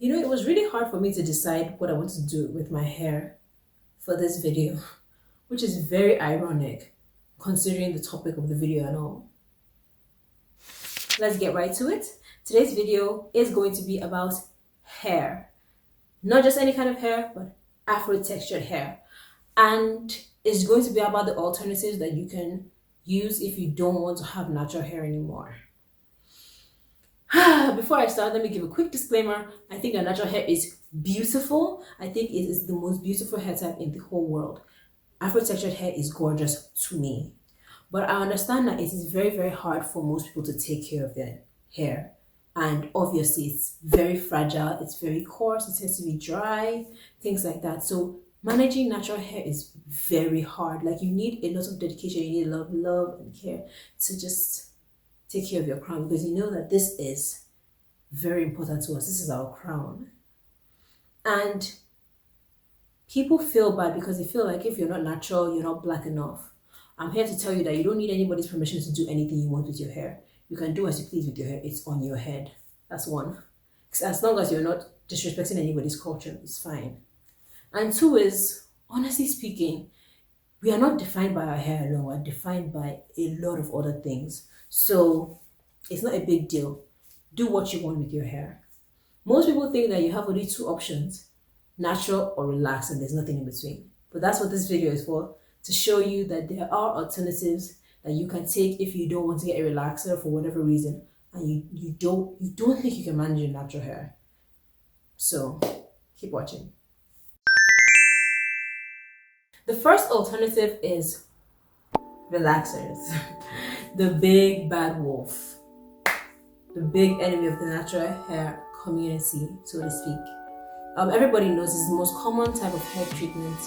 It was really hard for me to decide what I want to do with my hair for this video, which is very ironic considering the topic of the video and all. Let's get right to it. Today's video is going to be about hair. Not just any kind of hair, but Afro textured hair. And it's going to be about the alternatives that you can use if you don't want to have natural hair anymore. Before I start, let me give a quick disclaimer. I think that natural hair is beautiful. I think it is the most beautiful hair type in the whole world. Afro textured hair is gorgeous to me. But I understand that it is very, very hard for most people to take care of their hair. And obviously, it's very fragile, it's very coarse, it tends to be dry, things like that. So managing natural hair is very hard. Like, you need a lot of dedication, you need a lot of love and care to just take care of your crown, because you know that this is very important to us. This is our crown. And people feel bad because they feel like if you're not natural, you're not black enough. I'm here to tell you that you don't need anybody's permission to do anything you want with your hair. You can do as you please with your hair. It's on your head. That's one. As long as you're not disrespecting anybody's culture, it's fine. And two is, honestly speaking, we are not defined by our hair alone. We're defined by a lot of other things. So it's not a big deal. Do what you want with your hair. Most people think that you have only two options, natural or relaxed, and there's nothing in between. But that's what this video is for, to show you that there are alternatives that you can take if you don't want to get a relaxer for whatever reason, and you don't think you can manage your natural hair. So keep watching. The first alternative is relaxers. The big bad wolf, the big enemy of the natural hair community, so to speak. Everybody knows this is the most common type of hair treatment,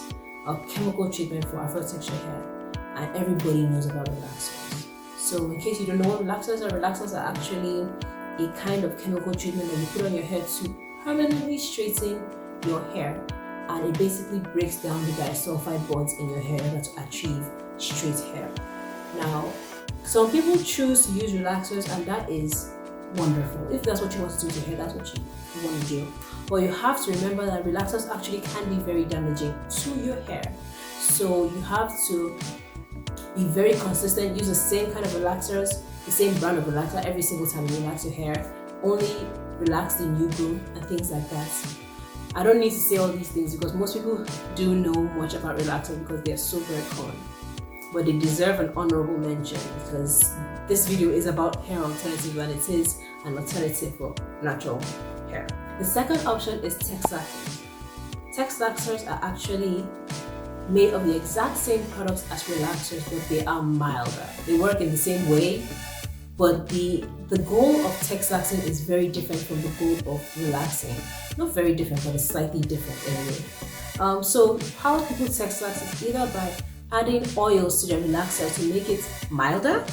chemical treatment for Afro textured hair, and everybody knows about relaxers. So in case you don't know what relaxers are actually a kind of chemical treatment that you put on your hair to permanently straighten your hair, and it basically breaks down the disulfide bonds in your hair in order to achieve straight hair. Now, some people choose to use relaxers, and that is wonderful. If that's what you want to do with your hair, that's what you want to do. But you have to remember that relaxers actually can be very damaging to your hair. So you have to be very consistent. Use the same kind of relaxers, the same brand of relaxer every single time you relax your hair. Only relax the new growth and things like that. I don't need to say all these things because most people do know much about relaxers because they are so very common. But they deserve an honorable mention because this video is about hair alternatives, and it is an alternative for natural hair. The second option is Texlaxers. Texlaxers are actually made of the exact same products as relaxers, but they are milder. They work in the same way, but the goal of Texlaxing is very different from the goal of relaxing. Not very different, but it's slightly different anyway. So how people Texlax is either by adding oils to the relaxer to make it milder.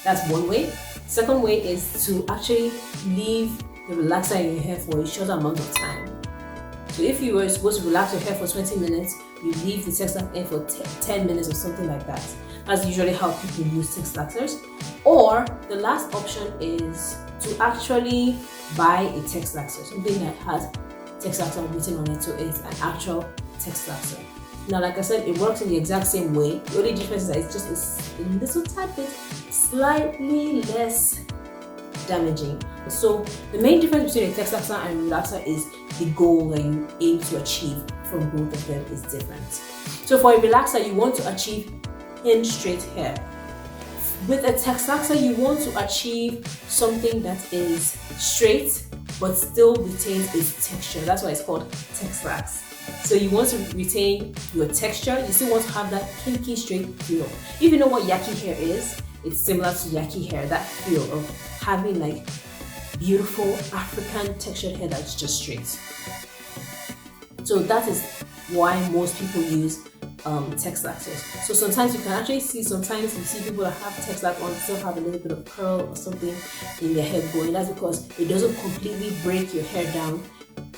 That's one way. Second way is to actually leave the relaxer in your hair for a shorter amount of time. So if you were supposed to relax your hair for 20 minutes, you leave the Texlax in for 10 minutes or something like that. That's usually how people use Texlaxers. Or the last option is to actually buy a Texlaxer, something that has Texlaxer written on it, so it's an actual Texlaxer. Now, like I said, it works in the exact same way. The only difference is that it's just a little tad bit slightly less damaging. So the main difference between a Texlaxer and a relaxer is the goal that you aim to achieve from both of them is different. So for a relaxer, you want to achieve hinge straight hair. With a Texlaxer, you want to achieve something that is straight but still retains its texture. That's why it's called Texlax. So you want to retain your texture, you still want to have that kinky straight feel. If you know what yaki hair is, it's similar to yaki hair, that feel of having like beautiful African textured hair that's just straight. So that is why most people use Texlaxers. So sometimes you can actually see, sometimes you see people that have Texlax on still have a little bit of curl or something in their hair going. That's because it doesn't completely break your hair down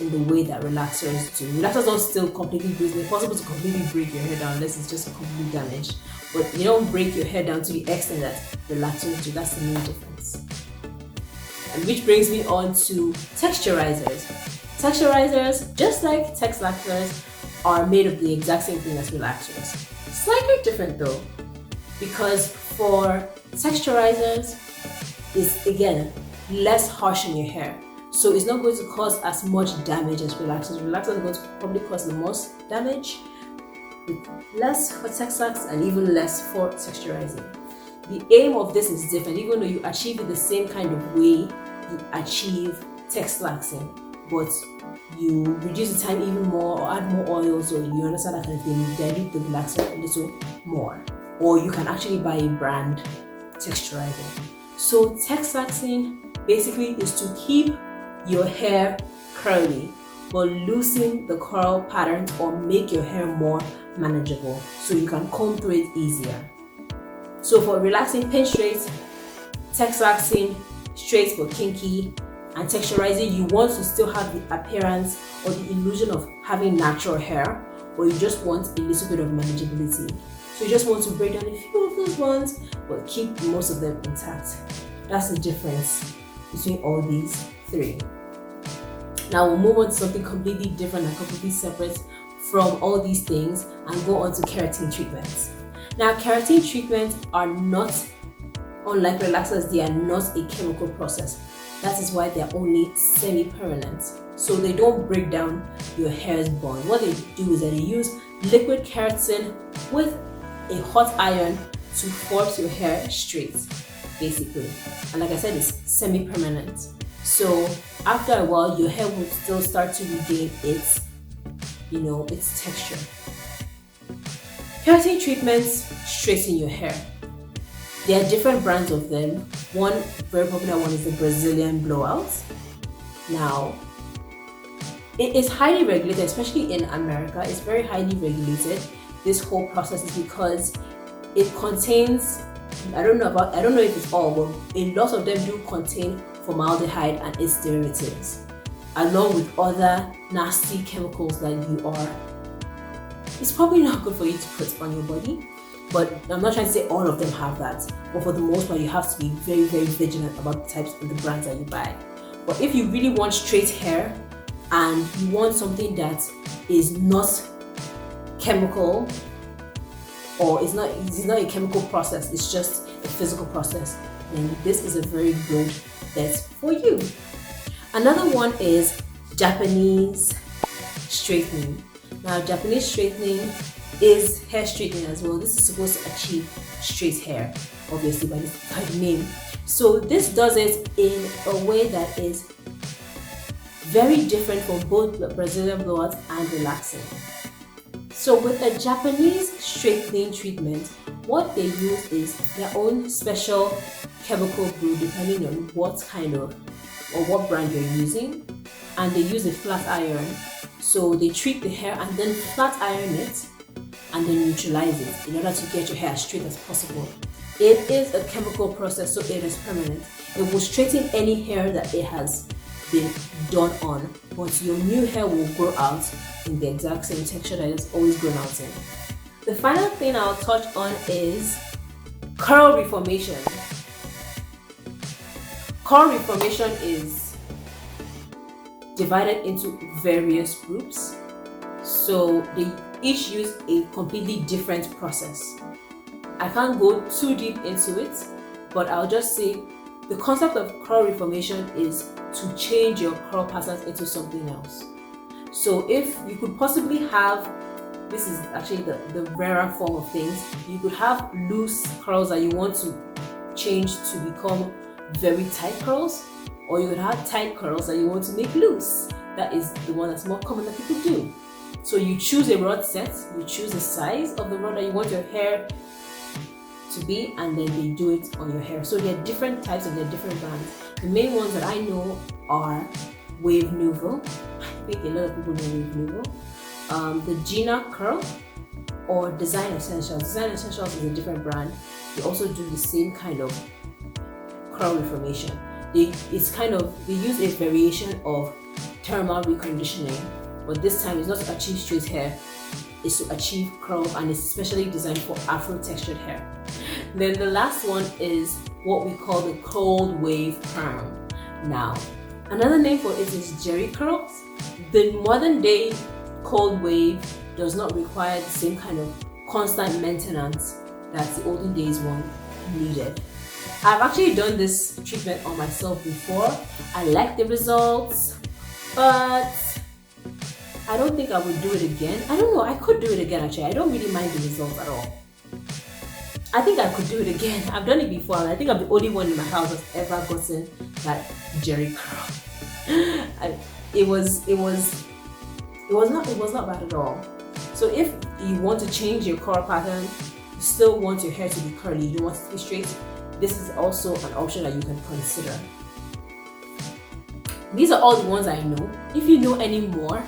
in the way that relaxers do. Relaxers don't still completely break. It's impossible to completely break your hair down unless it's just completely damaged. But you don't break your hair down to the extent that relaxers do. That's the main difference. And which brings me on to texturizers. Texturizers, just like texlaxers, are made of the exact same thing as relaxers. Slightly different though, because for texturizers, it's again less harsh on your hair. So it's not going to cause as much damage as relaxers. Relaxers are going to probably cause the most damage, with less for texlax and even less for texturizing. The aim of this is different, even though you achieve it the same kind of way you achieve texlaxing, but you reduce the time even more or add more oils, or you understand that kind of thing, you dilute the relaxer a little more. Or you can actually buy a brand texturizer. So texlaxing basically is to keep your hair curly but loosen the curl patterns or make your hair more manageable so you can comb through it easier. So for relaxing pin straights, texlaxing straights but kinky, and texturizing, you want to still have the appearance or the illusion of having natural hair, or you just want a little bit of manageability. So you just want to break down a few of those ones but keep most of them intact. That's the difference between all these three. Now we'll move on to something completely different and completely separate from all these things and go on to keratin treatments. Now keratin treatments are not, unlike relaxers, they are not a chemical process. That is why they are only semi-permanent. So they don't break down your hair's bond. What they do is that they use liquid keratin with a hot iron to force your hair straight, basically. And like I said, it's semi-permanent. So after a while, your hair will still start to regain its, its texture. Keratin treatments straighten your hair. There are different brands of them. One very popular one is the Brazilian blowout. Now, it is highly regulated, especially in America. It's very highly regulated. This whole process is because it contains, I don't know if it's all, but a lot of them do contain formaldehyde and its derivatives, along with other nasty chemicals that it's probably not good for you to put on your body. But I'm not trying to say all of them have that, but for the most part, you have to be very, very vigilant about the types and the brands that you buy. But if you really want straight hair and you want something that is not chemical, or it's not a chemical process, it's just a physical process, then this is a very good bet for you. Another one is Japanese straightening. Now, Japanese straightening is hair straightening as well. This is supposed to achieve straight hair, obviously by the name. So this does it in a way that is very different from both the Brazilian blowouts and relaxing. So with a Japanese straightening treatment, what they use is their own special chemical brew, depending on what kind of or what brand you're using, and they use a flat iron. So they treat the hair and then flat iron it and then neutralize it in order to get your hair as straight as possible. It is a chemical process, so it is permanent. It will straighten any hair that it has been done on, but your new hair will grow out in the exact same texture that it's always grown out in. The final thing I'll touch on is curl reformation. Curl reformation is divided into various groups, so they each use a completely different process. I can't go too deep into it, but I'll just say the concept of curl reformation is to change your curl patterns into something else. So if you could possibly have, this is actually the rarer form of things, you could have loose curls that you want to change to become very tight curls, or you could have tight curls that you want to make loose. That is the one that's more common that people do. So you choose a rod set, you choose the size of the rod that you want your hair to be, and then they do it on your hair. So there are different types and there are different brands. The main ones that I know are Wave Nouveau. I think a lot of people know Wave Nouveau. The Gina Curl, or Design Essentials. Design Essentials is a different brand. They also do the same kind of curl reformation. They use a variation of thermal reconditioning, but this time it's not to achieve straight hair, it's to achieve curl, and it's especially designed for afro textured hair. Then the last one is what we call the cold wave perm. now. Another name for it is jerry curls. The modern day cold wave does not require the same kind of constant maintenance that the olden days one needed. I've actually done this treatment on myself before. I like the results, but I don't think I would do it again. I don't know, I could do it again actually. I don't really mind the results at all. I think I could do it again. I've done it before, and I think I'm the only one in my house that's ever gotten that jerry curl. It was not bad at all. So if you want to change your curl pattern, you still want your hair to be curly, you don't want it to be straight, this is also an option that you can consider. These are all the ones I know. If you know any more,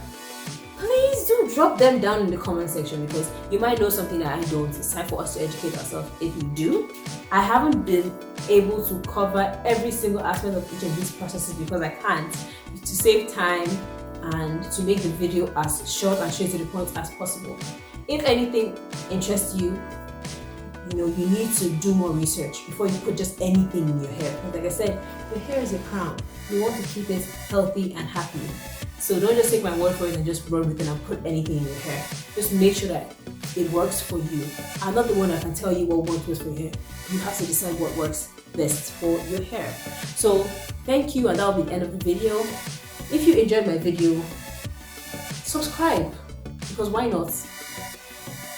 please do drop them down in the comment section, because you might know something that I don't. It's time for us to educate ourselves. If you do, I haven't been able to cover every single aspect of each of these processes because I can't, to save time and to make the video as short and straight to the point as possible. If anything interests you, you need to do more research before you put just anything in your hair. Because like I said, your hair is a crown. You want to keep it healthy and happy. So don't just take my word for it and just run with it and put anything in your hair. Just make sure that it works for you. I'm not the one that can tell you what works for your hair. You have to decide what works best for your hair. So thank you, and that'll be the end of the video. If you enjoyed my video, subscribe, because why not?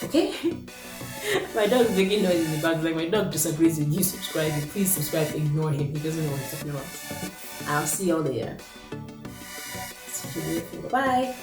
Okay? My dog is making noise in the back. Like, my dog disagrees with you subscribing. Please subscribe, ignore him. He doesn't know what he's talking about. I'll see y'all later. See you later. Bye.